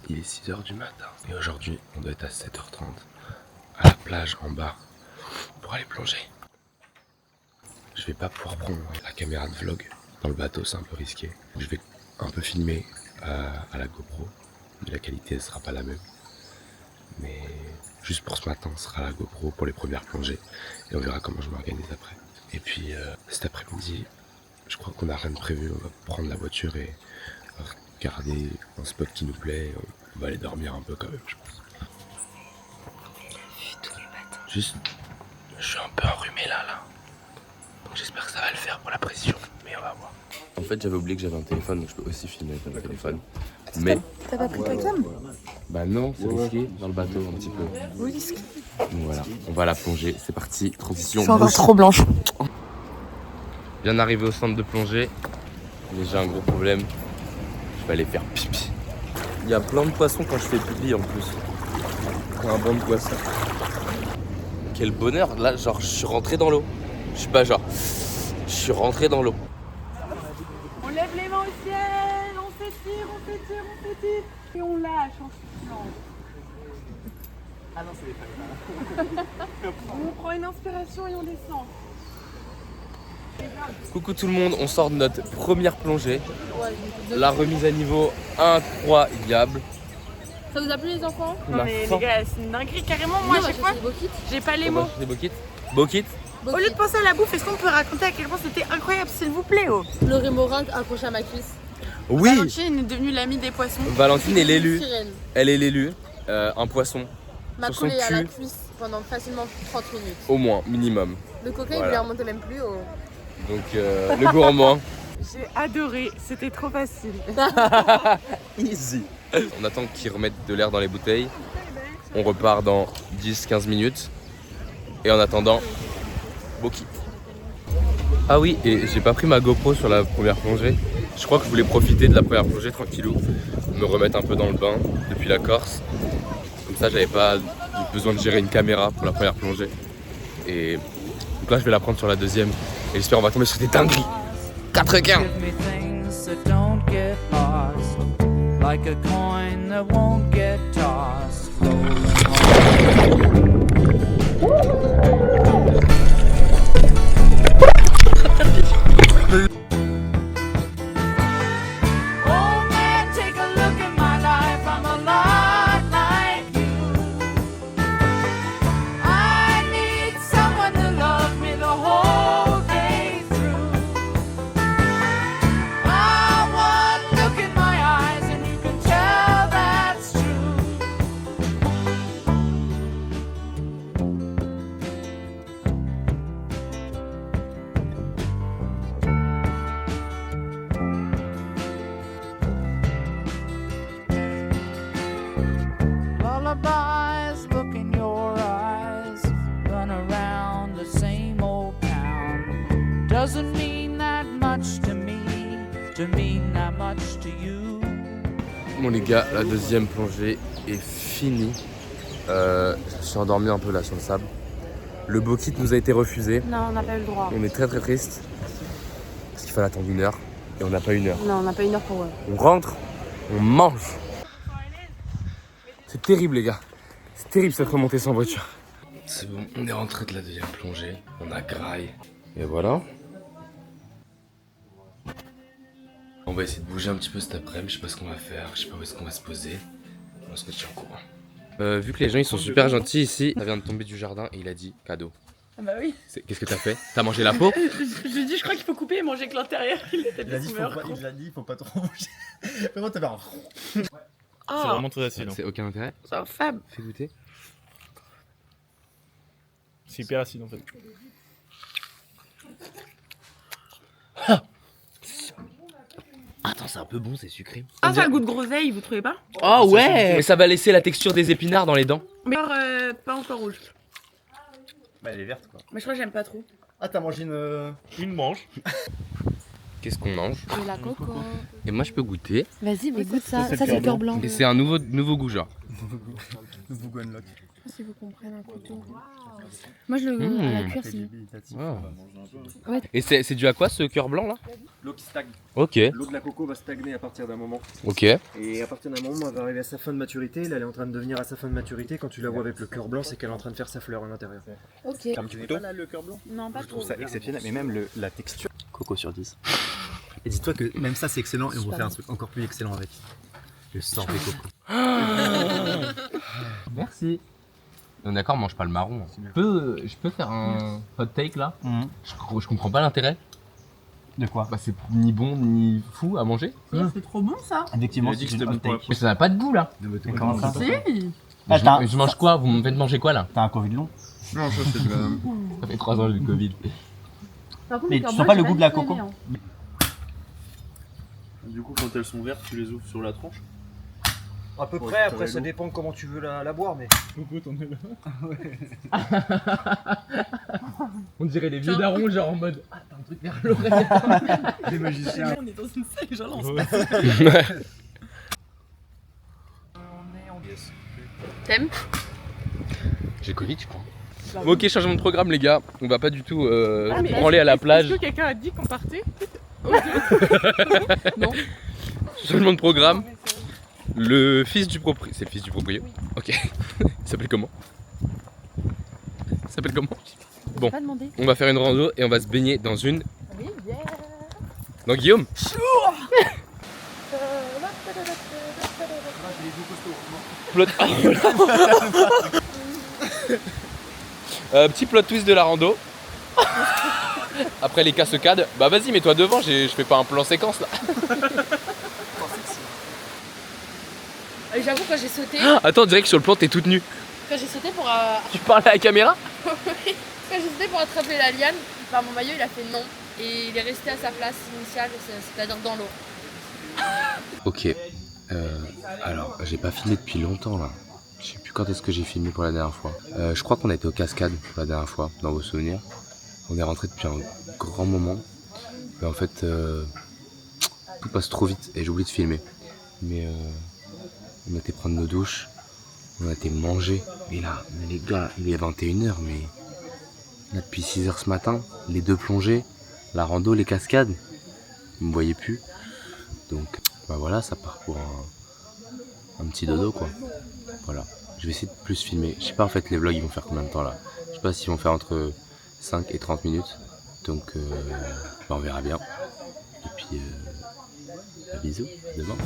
il est 6h du matin. Et aujourd'hui, on doit être à 7h30 à la plage en bas pour aller plonger. Je vais pas pouvoir prendre la caméra de vlog dans le bateau, c'est un peu risqué. Je vais un peu filmer à la GoPro, mais la qualité ne sera pas la même. Mais juste pour ce matin, ce sera la GoPro pour les premières plongées et on verra comment je m'organise après. Et puis cet après-midi, je crois qu'on n'a rien de prévu, on va prendre la voiture et regarder un spot qui nous plaît. On va aller dormir un peu quand même, je pense. Juste, je suis un peu enrhumé là. Donc j'espère que ça va le faire pour la pression, mais on va voir. En fait, j'avais oublié que j'avais un téléphone, donc je peux aussi filmer avec mon téléphone. Mais t'as pas pris ta cam? bah non, c'est risqué dans le bateau un petit peu. Oui, risqué. Donc voilà, on va la plonger, c'est parti, transition. Je suis encore trop blanche. Bien arrivé au centre de plongée, mais j'ai un gros problème, je vais aller faire pipi. Il y a plein de poissons quand je fais pipi en plus. Un banc de poissons. Quel bonheur, là genre je suis rentré dans l'eau. Je suis pas genre, je suis rentré dans l'eau. On lève les mains au ciel, on s'étire, et on lâche en soufflant. Ah non, c'est les palais. On prend une inspiration et on descend. Coucou tout le monde, on sort de notre première plongée. La remise à niveau incroyable. Ça vous a plu les enfants? On Non a mais faim. les gars, c'est une dinguerie carrément. Moi à chaque fois, j'ai pas les mots. Des Bokit. Au lieu de penser à la bouffe, est-ce qu'on peut raconter à quel point c'était incroyable, s'il vous plaît? Oh. Le rémoringue accroché à ma cuisse. Oui, Valentine est devenue l'amie des poissons. Valentine est l'élue. Sirène. Elle est l'élue. Un poisson, M'a sur son collé à la cul. cuisse pendant facilement 30 minutes. Au moins, minimum. Le coquin Voilà. il lui remontait même plus au... Donc le gourmand. J'ai adoré, c'était trop facile. Easy. On attend qu'ils remettent de l'air dans les bouteilles. On repart dans 10-15 minutes. Et en attendant, Bokit. Ah oui, et j'ai pas pris ma GoPro sur la première plongée. Je crois que je voulais profiter de la première plongée tranquillou, me remettre un peu dans le bain depuis la Corse. Comme ça, j'avais pas besoin de gérer une caméra pour la première plongée. Et donc là, je vais la prendre sur la deuxième. Et j'espère qu'on va tomber sur des dingueries. 4 requins. Give me things that don't get lost, like a coin that won't get tossed. Oh man, take a look at my life. I'm a lot like you. I need someone to love me the whole day through. I want look in my eyes and you can tell that's true. Lullabies look in your eyes, run around the same old town. Doesn't mean that much to mean that much to you. Bon les gars, la deuxième plongée est finie. Je suis endormi un peu là sur le sable. Le Bokit nous a été refusé. Non, on n'a pas eu le droit. On est très très triste. Parce qu'il fallait attendre 1 heure. Et on n'a pas 1 heure. Non, on n'a pas 1 heure pour eux. On rentre, on mange. C'est terrible les gars. C'est terrible cette remontée sans voiture. C'est bon, on est rentré de la deuxième plongée. On a graille. Et voilà. On va essayer de bouger un petit peu cet après-midi. Je sais pas ce qu'on va faire. Je sais pas où est-ce qu'on va se poser. On se tient au courant. Vu que les gens ils sont super gentils ici, ça vient de tomber du jardin et il a dit cadeau. Ah bah oui. Qu'est-ce que t'as fait? T'as mangé la peau? Je dis, je crois qu'il faut couper et manger que l'intérieur. Il était Il a dit, faut pas trop bouger. Vraiment, t'avais un. C'est Oh, vraiment très acide. C'est aucun intérêt. c'est infâme. Fais goûter. C'est hyper acide en fait. Attends, c'est un peu bon, c'est sucré. Ah, ça a le goût de groseille, vous trouvez pas? Oh ouais! Mais ça va laisser la texture des épinards dans les dents. Mais pas encore rouge. Bah, elle est verte quoi. Mais je crois que j'aime pas trop. Ah, t'as mangé une. Une branche. Qu'est-ce qu'on mange? De la coco. Et moi je peux goûter. Vas-y, mais goûte ça. c'est Ça, le c'est le cœur cœur blanc. Et c'est un nouveau goût genre. Nouveau Gunlock. Si vous comprenez un couteau. Moi, je le à la cuire, c'est. Ouais. Et c'est dû à quoi ce cœur blanc là? L'eau qui stagne. Ok. L'eau de la coco va stagner à partir d'un moment. Ok. Et à partir d'un moment, elle va arriver à sa fin de maturité. Là, elle est en train de devenir à sa fin de maturité. Quand tu la vois avec le cœur blanc, c'est qu'elle est en train de faire sa fleur à l'intérieur. Ok. Un petit couteau. Là, le cœur blanc. Non, pas Je trouve trop. ça exceptionnel, mais même la texture. Coco sur 10. Et dis-toi que même ça c'est excellent et on va faire un truc encore plus excellent avec. Le sorbet coco. Merci. D'accord, on mange pas le marron. Je peux faire un hot take là? Je comprends pas l'intérêt. De quoi? Bah c'est ni bon ni fou à manger. C'est trop bon ça. Effectivement, Il a dit que c'était bon pour la Mais ça n'a pas de goût là. Mais comment ça? Si. Je mange quoi? Vous me faites manger quoi là? T'as un Covid long? Non, ça c'est de la. Ça fait 3 ans le Covid. Par contre, Mais le cœur tu sens blanc, pas le j'ai goût de la du tout coco? aimé, hein. Du coup, quand elles sont vertes, tu les ouvres sur la tranche. À peu Ouais, près, après ça ça va dépend comment tu veux la boire, mais. Coco, t'en es là. On dirait les vieux darons genre en mode ah t'as un truc vers l'oreille. Des magiciens. On est dans une salle, j'en lance. T'aimes? J'ai Covid je crois. Bon, ok, changement de programme les gars. On va pas du tout mais branler à la plage. Est-ce que quelqu'un a dit qu'on partait? Non. Changement de programme. Le fils du propriétaire. C'est le fils du propriétaire? Ok. Il s'appelle comment? Il s'appelle comment? Bon, Pas demandé. on va faire une rando et on va se baigner dans une. Rivière. Non, Guillaume? Plot... petit plot twist de la rando. Après les cascades. Bah vas-y, mets-toi devant, je fais pas un plan séquence là. J'avoue, quand j'ai sauté, Attends, on dirait que sur le plan t'es toute nue. quand j'ai sauté pour, Tu parles à la caméra? quand j'ai sauté pour attraper la liane, bah, mon maillot il a fait non et il est resté à sa place initiale, c'est-à-dire dans l'eau. Ok. Alors, j'ai pas filmé depuis longtemps là. Je sais plus quand est-ce que j'ai filmé pour la dernière fois. Je crois qu'on a été aux cascades pour la dernière fois, dans vos souvenirs. On est rentré depuis un grand moment. Mais en fait, tout passe trop vite et j'ai oublié de filmer. Mais on a été prendre nos douches, on a été manger. Et là, mais les gars, il est 21h, mais là, depuis 6h ce matin, les 2 plongées, la rando, les cascades, vous me voyez plus. Donc, bah voilà, ça part pour un petit dodo quoi. Voilà, je vais essayer de plus filmer. Je sais pas en fait les vlogs ils vont faire combien de temps là. Je sais pas s'ils vont faire entre 5 et 30 minutes. Donc bah, on verra bien. Et puis bisous, à demain.